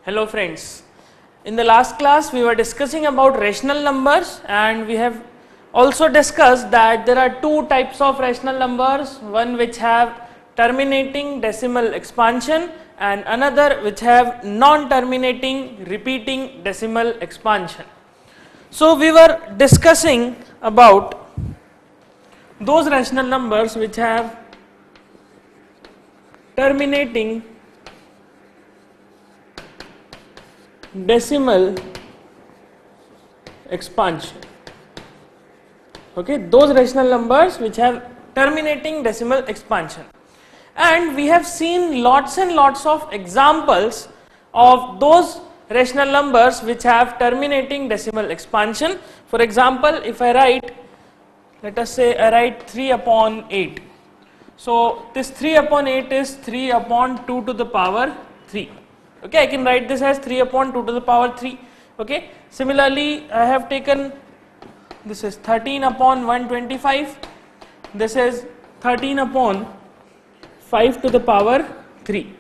Hello friends. In the last class we were discussing about rational numbers, and we have also discussed that there are two types of rational numbers, one which have terminating decimal expansion and another which have non-terminating repeating decimal expansion. So we were discussing about those rational numbers which have terminating decimal expansion. Okay, those rational numbers which have terminating decimal expansion, and we have seen lots and lots of examples of those rational numbers which have terminating decimal expansion. For example, if I write, let us say I write 3 upon 8. So this 3 upon 8 is 3 upon 2 to the power 3. Okay, I can write this as 3 upon 2 to the power 3. Okay, similarly I have taken, this is 13 upon 125, this is 13 upon 5 to the power 3.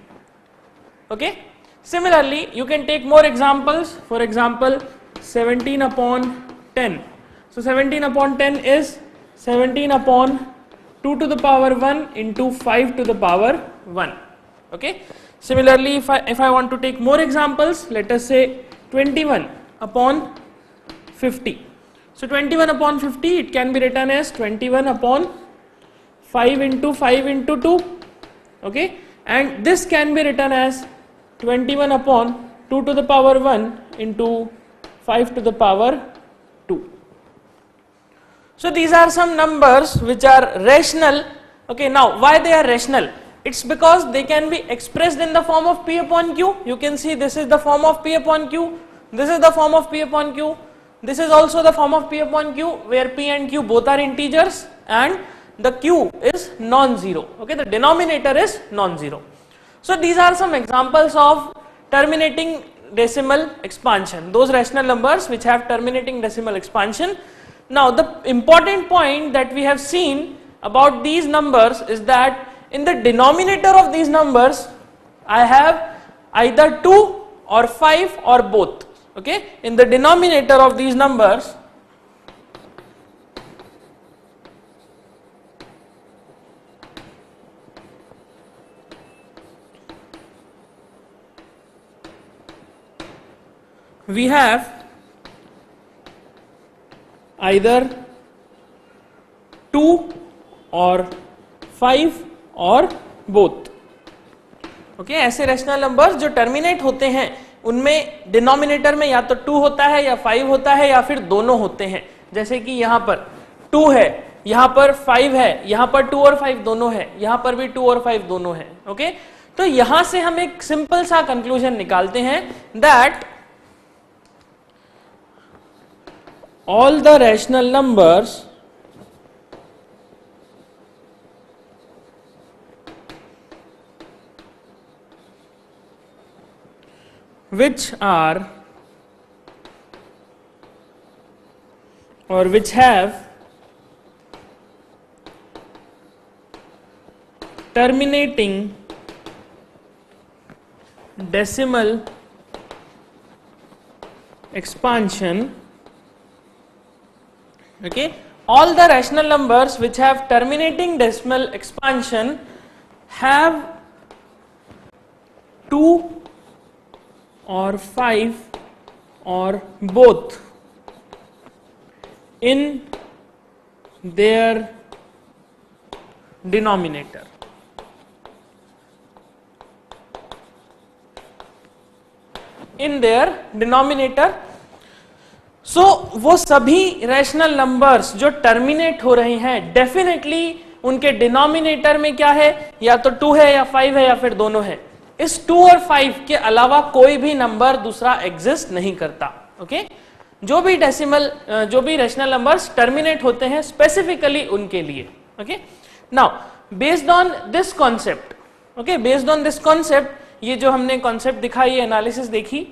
Okay, similarly you can take more examples. For example, 17 upon 10. So 17 upon 10 is 17 upon 2 to the power 1 into 5 to the power 1. Okay. Similarly, if I want to take more examples, let us say 21 upon 50. So 21 upon 50, it can be written as 21 upon 5 into 5 into 2. Okay, and this can be written as 21 upon 2 to the power 1 into 5 to the power 2. So these are some numbers which are rational. Okay, now why they are rational? It's because they can be expressed in the form of P upon Q. You can see this is the form of P upon Q, this is the form of P upon Q, this is also the form of P upon Q, where P and Q both are integers and the Q is non-zero. Okay, the denominator is non-zero. So these are some examples of terminating decimal expansion, those rational numbers which have terminating decimal expansion. Now the important point that we have seen about these numbers is that in the denominator of these numbers I have either 2 or 5 or both. Okay, in the denominator of these numbers we have either 2 or 5 और both. Okay, ऐसे rational numbers जो terminate होते हैं उनमें denominator में या तो 2 होता है या 5 होता है या फिर दोनों होते हैं. जैसे कि यहाँ पर 2 है, यहाँ पर 5 है, यहाँ पर 2 और 5 दोनों है, यहाँ पर भी 2 और 5 दोनों है. ओके, तो यहां से हम एक सिंपल सा कंक्लूजन निकालते हैं that all the rational numbers which are or which have terminating decimal expansion. Okay, all the rational numbers which have terminating decimal expansion have 2 or 5 or both in their denominator. In their denominator. So वो सभी rational numbers जो terminate हो रहे हैं definitely उनके denominator में क्या है, या तो 2 है या 5 है या फिर दोनों है. इस 2 और 5 के अलावा कोई भी नंबर दूसरा एग्जिस्ट नहीं करता. ओके, जो भी डेसिमल जो भी रैशनल नंबर्स टर्मिनेट होते हैं स्पेसिफिकली उनके लिए. Okay, now based on this concept, okay, based on this concept, ये जो हमने कॉन्सेप्ट दिखा, ये एनालिसिस देखी,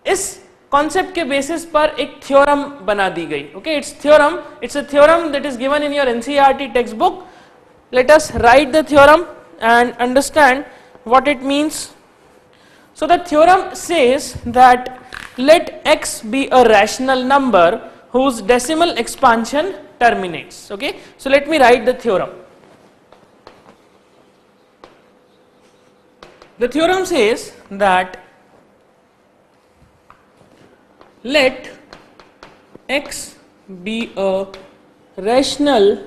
इस कॉन्सेप्ट के बेसिस पर एक थ्योरम बना दी गई. Okay, it's a theorem that is given in your NCERT text book. Let us right the theorem and understand what it means. So the theorem says that let x be a rational number whose decimal expansion terminates. Okay, so let me write the theorem. The theorem says that let x be a rational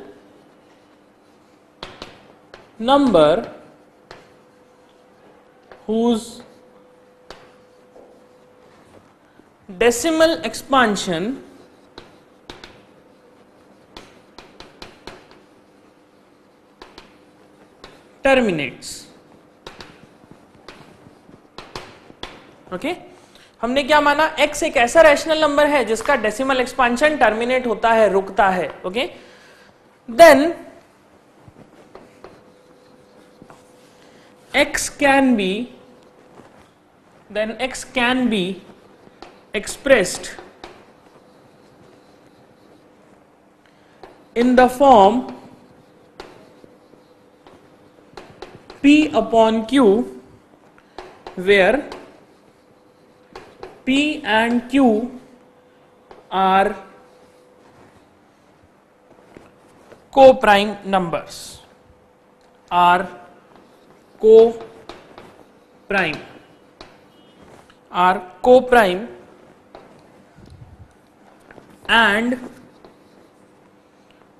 number whose decimal expansion terminates. Okay, हमने क्या माना, x एक ऐसा rational number है जिसका decimal expansion terminate होता है, रुकता है. Okay, then x can be expressed in the form P upon Q, where P and Q are co-prime numbers, and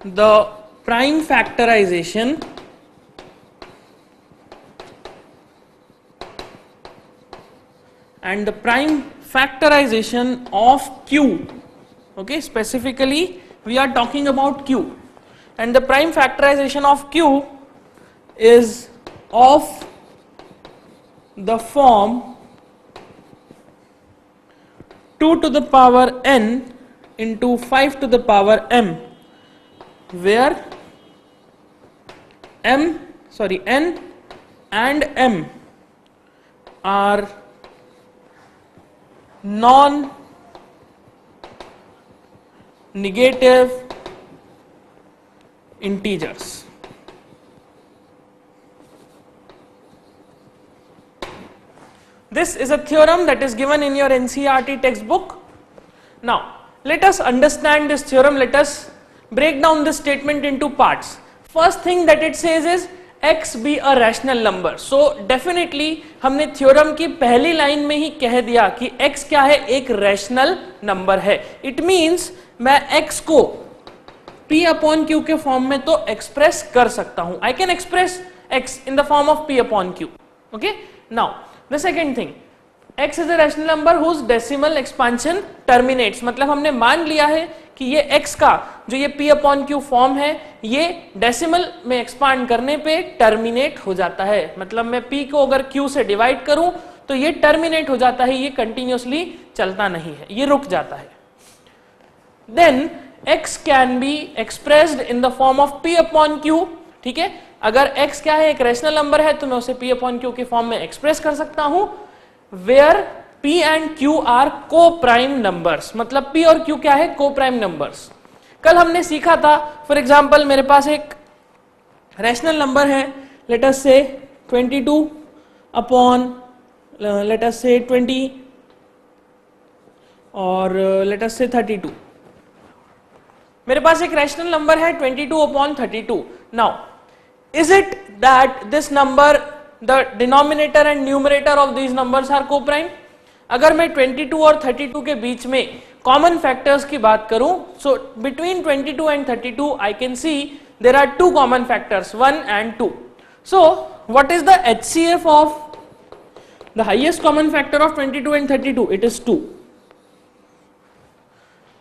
the prime factorization of Q. Okay, specifically we are talking about Q, and the prime factorization of Q is of the form 2 to the power n into 5 to the power m, where n and m are non-negative integers. This is a theorem that is given in your NCERT textbook. Now, let us understand this theorem. Let us break down this statement into parts. First thing that it says is x be a rational number. So definitely हमने theorem की पहली line में ही कह दिया कि x क्या है, एक रैशनल नंबर है. इट मीन्स मैं x को p अपॉन q के फॉर्म में तो एक्सप्रेस कर सकता हूं. I can express x in the form of p upon q. Okay, now the second thing, x is a rational number whose decimal expansion terminates. मतलब हमने मान लिया है कि ये x का जो ये p अपॉन q फॉर्म है ये डेसिमल में एक्सपांड करने पे टर्मिनेट हो जाता है. मतलब मैं p को अगर q से डिवाइड करूं तो ये टर्मिनेट हो जाता है, ये कंटिन्यूअसली चलता नहीं है, ये रुक जाता है. Then x can be expressed in the form of p upon q. ठीक है, अगर x क्या है, एक रैशनल नंबर है तो मैं उसे p अपॉन q के फॉर्म में एक्सप्रेस कर सकता हूं, where p and q are coprime numbers. मतलब p और q क्या है, को प्राइम नंबर्स. कल हमने सीखा था, फॉर एग्जांपल मेरे पास एक रैशनल नंबर है, लेट अस से 22 अपॉन लेट अस से 20 और लेट अस से 32. मेरे पास एक रैशनल नंबर है 22 upon 32. Now is it that this number, the denominator and numerator of these numbers are co-prime? अगर मैं 22 और 32 के बीच में कॉमन फैक्टर्स की बात करूं, so between 22 and 32 I can see there are two common factors, 1 and 2. So what is the HCF of the highest common factor of 22 and 32? It is 2.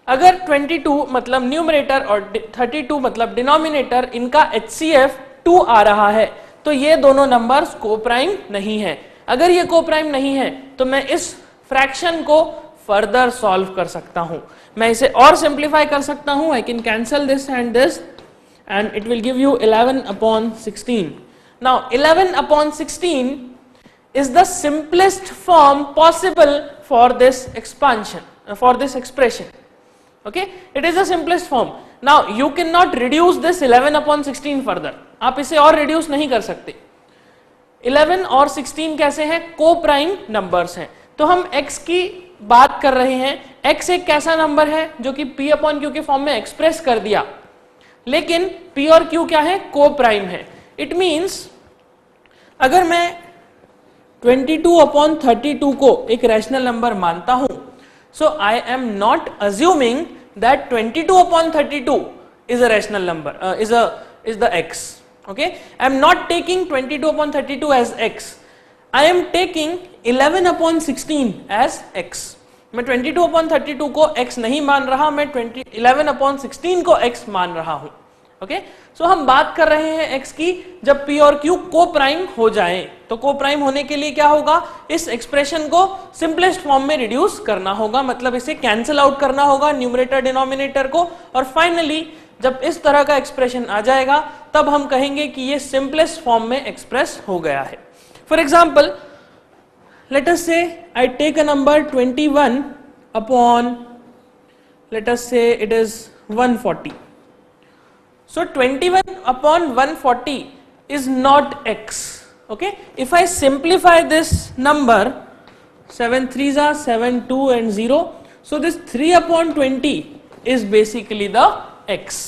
अगर 22 मतलब न्यूमरेटर और 32 मतलब डिनोमिनेटर, इनका HCF 2 आ रहा है तो ये दोनों नंबर्स को-प्राइम नहीं है. अगर ये को-प्राइम नहीं है तो मैं इस फ्रैक्शन को फर्दर सॉल्व कर सकता हूं, मैं इसे और सिंप्लीफाई कर सकता हूं. I can cancel this and it will give you 11 upon 16. Now 11 upon 16 is the simplest form possible for this expansion, for this expression. Okay, it is the simplest form. Now you cannot reduce this 11 upon 16 further. आप इसे और reduce नहीं कर सकते. 11 और 16 कैसे हैं? को प्राइम नंबर्स हैं। तो हम x की बात कर रहे हैं, x एक कैसा नंबर है जो कि p अपॉन q के फॉर्म में एक्सप्रेस कर दिया, लेकिन p और q क्या है? को प्राइम है। इट मींस अगर मैं 22 अपॉन 32 को एक रैशनल नंबर मानता हूं, so I am not assuming that 22 upon 32 is a rational number, is the x. Okay, I am not taking 22 upon 32 as x. I am taking 11 upon 16 as x. मैं 22 upon 32 को x नहीं मान रहा, मैं 11 upon 16 को x मान रहा हूं। ओके, सो हम बात कर रहे हैं x की जब p और q को प्राइम हो जाए। तो को प्राइम होने के लिए क्या होगा? इस एक्सप्रेशन को सिंपलेस्ट फॉर्म में रिड्यूस करना होगा, मतलब इसे कैंसिल आउट करना होगा न्यूमरेटर डिनोमिनेटर को, और फाइनली जब इस तरह का एक्सप्रेशन आ जाएगा तब हम कहेंगे कि ये सिंपलेस्ट फॉर्म में एक्सप्रेस हो गया है। For example, let us say I take a number 21 upon, let us say it is 140. So 21 upon 140 is not x. Okay, if I simplify this number, 7 3s are 7, 2 and 0, so this 3 upon 20 is basically the x.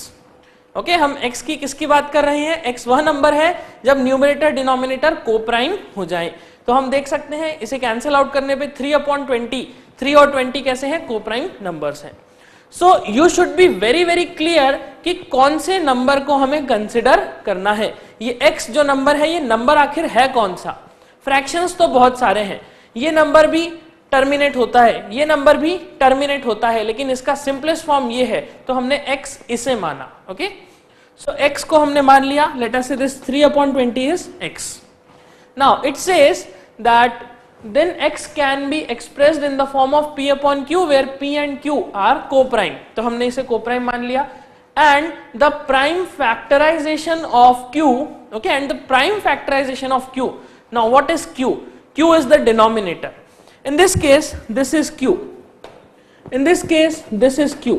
Okay, हम x की किसकी बात कर रहे हैं? x वह number है जब न्यूमरेटर डिनोमिनेटर को प्राइम हो जाए। तो हम देख सकते हैं इसे कैंसिल आउट करने पे 3 upon 20, 3 और 20 कैसे हैं? को प्राइम नंबर्स हैं। So you should be very very clear कि कौन से नंबर को हमें कंसिडर करना है। ये x जो नंबर है, ये नंबर आखिर है कौन सा? फ्रैक्शंस तो बहुत सारे हैं, ये नंबर भी टर्मिनेट होता है, ये नंबर भी टर्मिनेट होता है, लेकिन इसका सिंपलेस्ट फॉर्म ये है, तो हमने x इसे माना। ओके, सो x को हमने मान लिया। लेट अस से this 3 upon 20 is x. Now it says that then x can be expressed in the form of p upon q where p and q are co-prime. तो हमने इसे co-prime मान लिया, and the prime factorization of q, okay, and the prime factorization of q. Now what is q? Q is the denominator. In this case this is q, in this case this is q.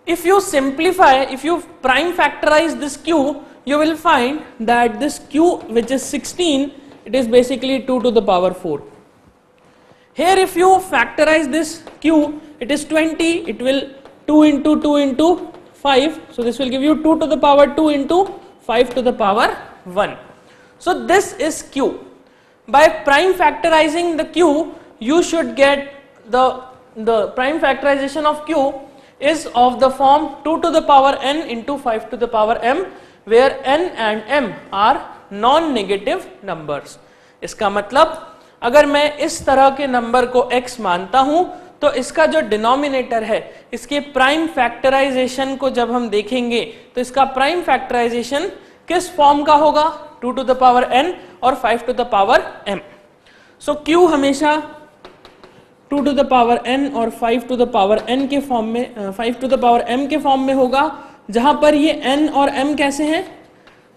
If you simplify, if you prime factorize this q, you will find that this q, which is 16, it is basically 2 to the power 4. Here if you factorize this q, it is 20, it will 2 into 2 into 5, so this will give you 2 to the power 2 into 5 to the power 1. So this is q. By prime factorizing the q, you should get the prime factorization of q is of the form 2 to the power n into 5 to the power m, where n and m are non negative numbers. इसका मतलब अगर मैं इस तरह के number को x मानता हूं, तो इसका जो डिनोमिनेटर है, इसके प्राइम फैक्टराइजेशन को जब हम देखेंगे तो इसका प्राइम फैक्टराइजेशन किस फॉर्म का होगा? 2 to the power n और 5 to the power m. So q हमेशा 2 to the power n और 5 to the power n के फॉर्म में, 5 to the power m के फॉर्म में होगा, जहां पर ये n और m कैसे हैं?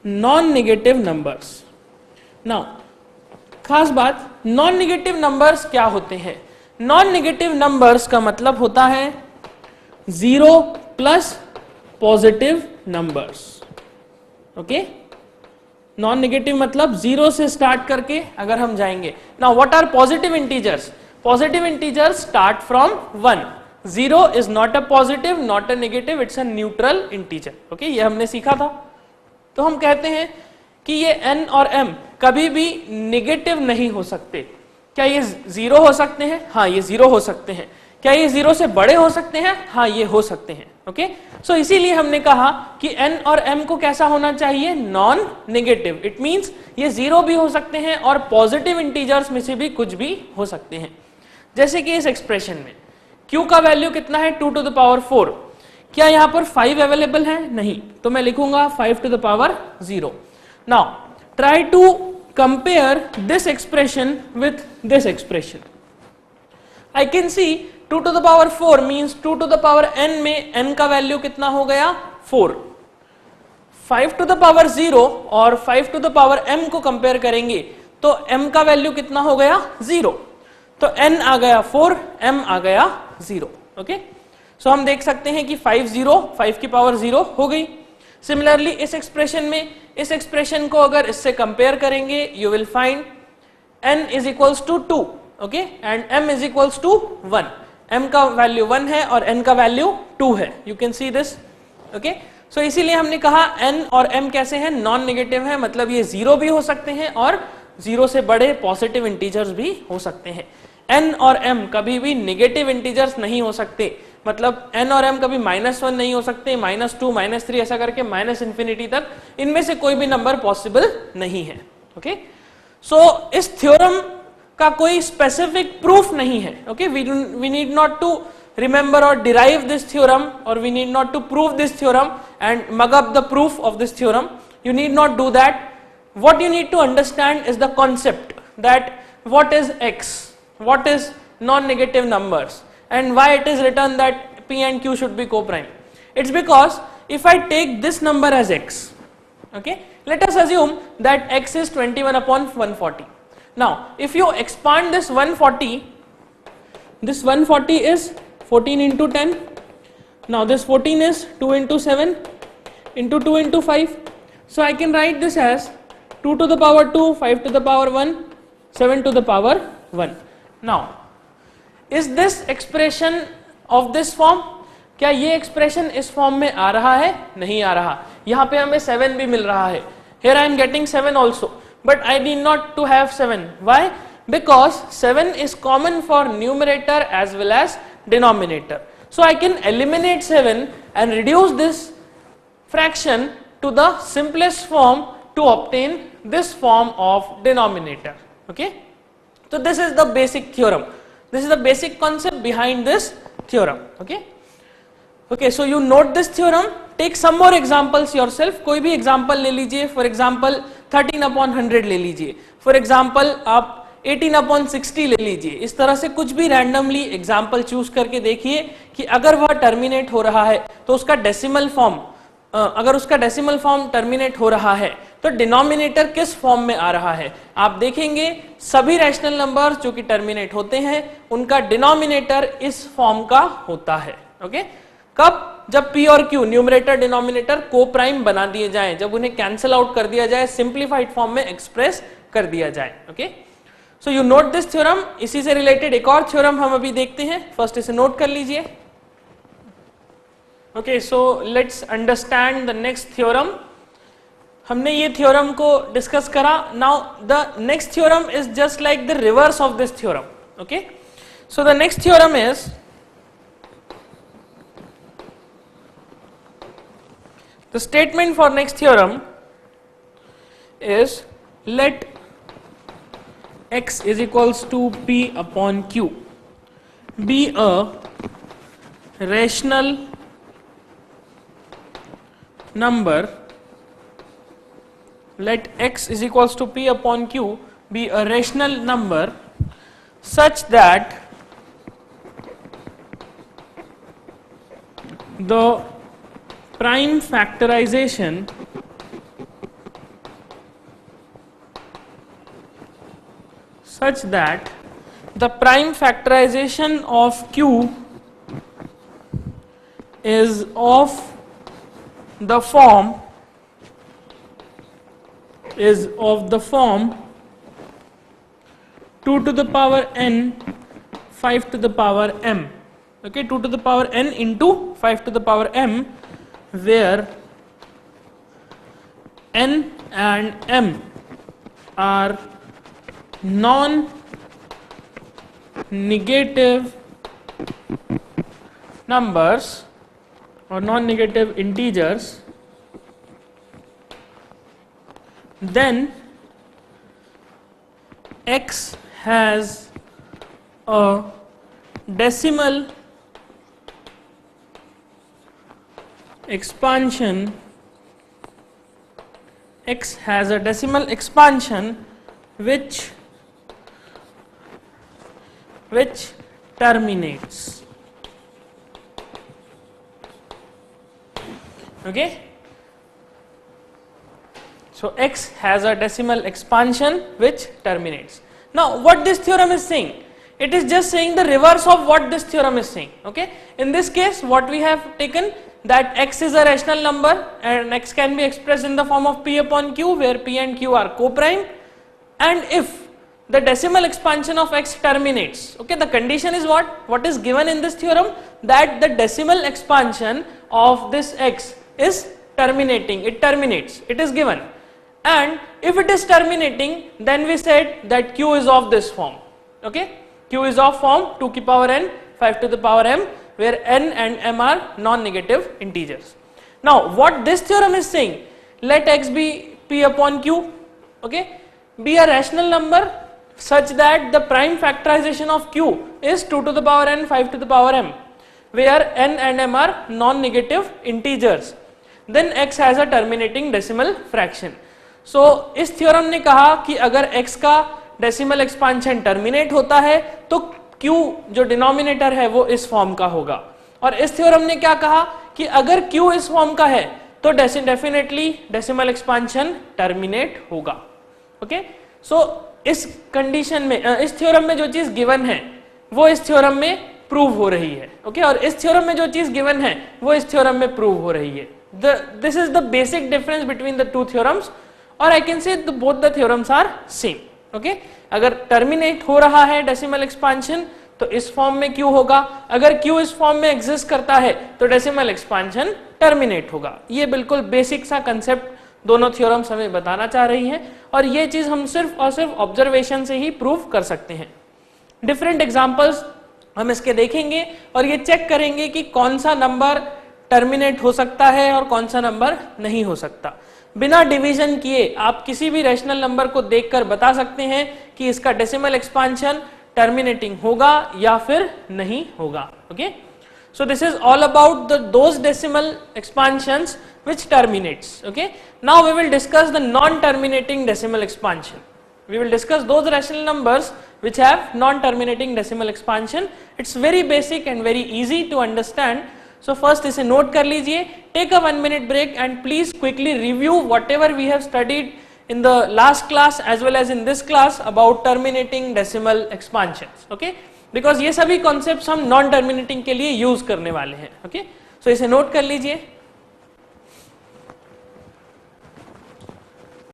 Non negative numbers. नाउ खास बात, नॉन नेगेटिव नंबर्स क्या होते हैं? नॉन नेगेटिव नंबर्स का मतलब होता है 0 plus positive numbers. Okay, non negative मतलब 0 से स्टार्ट करके अगर हम जाएंगे। Now what are positive integers? Positive integers start from 1. 0 is not a positive, not a negative, it's a neutral integer. Okay, ये हमने सीखा था। तो हम कहते हैं कि ये n और m कभी भी नेगेटिव नहीं हो सकते। क्या ये 0 हो सकते हैं? हाँ, ये 0 हो सकते हैं। क्या ये 0 से बड़े हो सकते हैं? हाँ, ये हो सकते हैं। ओके, सो इसीलिए हमने कहा कि n और m को कैसा होना चाहिए? Non negative. इट मींस ये 0 भी हो सकते हैं और पॉजिटिव इंटीजर्स में से भी कुछ भी हो सकते हैं। जैसे कि इस एक्सप्रेशन में q का वैल्यू कितना है? 2 to the power 4। क्या यहां पर 5 अवेलेबल है? नहीं, तो मैं लिखूंगा 5 to the power 0. Now try to compare this expression with this expression. I can see 2 to the power 4 means 2 to the power n में n का वैल्यू कितना हो गया? 4. 5 to the power 0 और 5 to the power m को compare करेंगे तो m का वैल्यू कितना हो गया? 0. तो n आ गया 4, m आ गया 0. ओके, सो हम देख सकते हैं कि 5 की पावर 0 हो गई। सिमिलरली इस एक्सप्रेशन में, इस एक्सप्रेशन को अगर इससे कंपेयर करेंगे, you will find n is equals to 2, okay, and m is equals to 1. m का वैल्यू 1 है और n का वैल्यू 2 है. You can see this, okay. So इसीलिए हमने कहा n और m कैसे हैं, नॉन नेगेटिव है, मतलब ये 0 भी हो सकते हैं और 0 से बड़े पॉजिटिव इंटीजर्स भी हो सकते हैं. n और m कभी भी नेगेटिव इंटीजर्स नहीं हो सकते, मतलब n और m कभी -1 नहीं हो सकते, -2, -3 ऐसा करके -इंफिनिटी तक, इनमें से कोई भी नंबर पॉसिबल नहीं है. ओके, सो इस थ्योरम का कोई स्पेसिफिक प्रूफ नहीं है. Okay, we need not to remember or derive this theorem, or we need not to prove this theorem and mug up the proof of this theorem. You need not do that. What you need to understand is the concept that what is x, what is non-negative numbers, and why it is written that p and q should be co-prime. It's because if I take this number as x, okay, let us assume that x is 21 upon 140. Now if you expand this 140, this 140 is 14 into 10. Now this 14 is 2 into 7 into 2 into 5. So I can write this as 2 to the power 2, 5 to the power 1, 7 to the power 1. Now is this expression of this form? क्या ये expression इस form में आ रहा है? नहीं आ रहा. यहाँ पे हमें 7 भी मिल रहा है. Here I am getting 7 also, but I need not to have 7. Why? Because 7 is common for numerator as well as denominator. So I can eliminate 7 and reduce this fraction to the simplest form to obtain this form of denominator. Okay, so this is the basic theorem. This is the basic concept behind this theorem. Okay, okay, so you note this theorem. Take some more examples yourself. कोई भी example ले लीजिए. For example 13 upon 100 ले लीजिए. For example आप 18 upon 60 ले लीजिए. इस तरह से कुछ भी रैंडमली एग्जाम्पल चूज करके देखिए कि अगर वह टर्मिनेट हो रहा है तो उसका डेसिमल फॉर्म, अगर उसका डेसिमल फॉर्म टर्मिनेट हो रहा है तो डिनोमिनेटर किस फॉर्म में आ रहा है. आप देखेंगे सभी रैशनल नंबर जो कि टर्मिनेट होते हैं उनका डिनोमिनेटर इस फॉर्म का होता है. ओके, कब? जब p और q न्यूमरेटर डिनोमिनेटर को प्राइम बना दिए जाएं, जब उन्हें कैंसिल आउट कर दिया जाए, सिंप्लीफाइड फॉर्म में एक्सप्रेस कर दिया जाए. Okay, so you note this theorem. इसी से रिलेटेड एक और थ्योरम हम अभी देखते हैं. फर्स्ट इसे नोट कर लीजिए. Okay, so let's understand the next theorem. हमने ये थ्योरम को डिस्कस करा. Now the next theorem is just like the reverse of this theorem. Okay, so the next theorem is the statement for next theorem is let x is equals to p upon q be a rational number. Let x is equals to p upon q be a rational number such that the prime factorization of q is of the form 2 to the power n 5 to the power m. Okay, 2 to the power n into 5 to the power m, where n and m are non-negative numbers or non-negative integers, then x has a decimal expansion. X has a decimal expansion which terminates. Okay, so x has a decimal expansion which terminates. Now what this theorem is saying, it is just saying the reverse of what this theorem is saying. Okay, in this case what we have taken that x is a rational number and x can be expressed in the form of p upon q, where p and q are co-prime, and if the decimal expansion of x terminates, okay, the condition is what is given in this theorem, that the decimal expansion of this x is terminating, it terminates, it is given, and if it is terminating, then we said that q is of this form. Okay, q is of form 2 to the power n 5 to the power m, where n and m are non-negative integers. Now what this theorem is saying, let x be p upon q, okay, be a rational number such that the prime factorization of q is 2 to the power n 5 to the power m, where n and m are non-negative integers, then x has a terminating decimal fraction. So इस theorem ने कहा कि अगर x का decimal expansion terminate होता है तो q जो डिनोमिनेटर है वो इस फॉर्म का होगा, और इस थ्योरम ने क्या कहा कि अगर q इस फॉर्म का है तो डेफिनेटली डेसिमल एक्सपांशन टर्मिनेट होगा. ओके, सो इस कंडीशन में इस थ्योरम में जो चीज गिवन है वो इस थ्योरम में प्रूव हो रही है. ओके, और इस थ्योरम में जो चीज गिवन है वो इस थ्योरम में प्रूव हो रही है. This is the basic difference between the two theorems, और I can say both the theorems are same. Okay, अगर टर्मिनेट हो रहा है डेसिमल एक्सपांशन तो इस फॉर्म में q होगा, अगर q इस फॉर्म में एग्जिस्ट करता है तो डेसिमल एक्सपांशन टर्मिनेट होगा. ये बिल्कुल बेसिक सा कंसेप्ट दोनों थ्योरम्स हमें बताना चाह रही हैं, और ये चीज हम सिर्फ और सिर्फ ऑब्जर्वेशन से ही प्रूव कर सकते हैं. डिफरेंट एग्जांपल्स हम इसके देखेंगे और ये चेक करेंगे कि कौन सा नंबर टर्मिनेट हो सकता है और कौन सा नंबर नहीं हो सकता. बिना डिवीजन किए आप किसी भी रैशनल नंबर को देखकर बता सकते हैं कि इसका डेसिमल एक्सपांशन टर्मिनेटिंग होगा या फिर नहीं होगा. Okay, so this is all about those decimal expansions which terminates. Okay, now we will discuss the non-terminating decimal expansion. We will discuss those rational numbers which have non-terminating decimal expansion. It's very basic and very easy to understand. So first इसे note कर लीजिए, take a 1 minute break and please quickly review whatever we have studied in the last class as well as in this class about terminating decimal expansions. Okay, because ये सभी concepts हम non-terminating के लिए use करने वाले हैं. Okay, so इसे note कर लीजिए.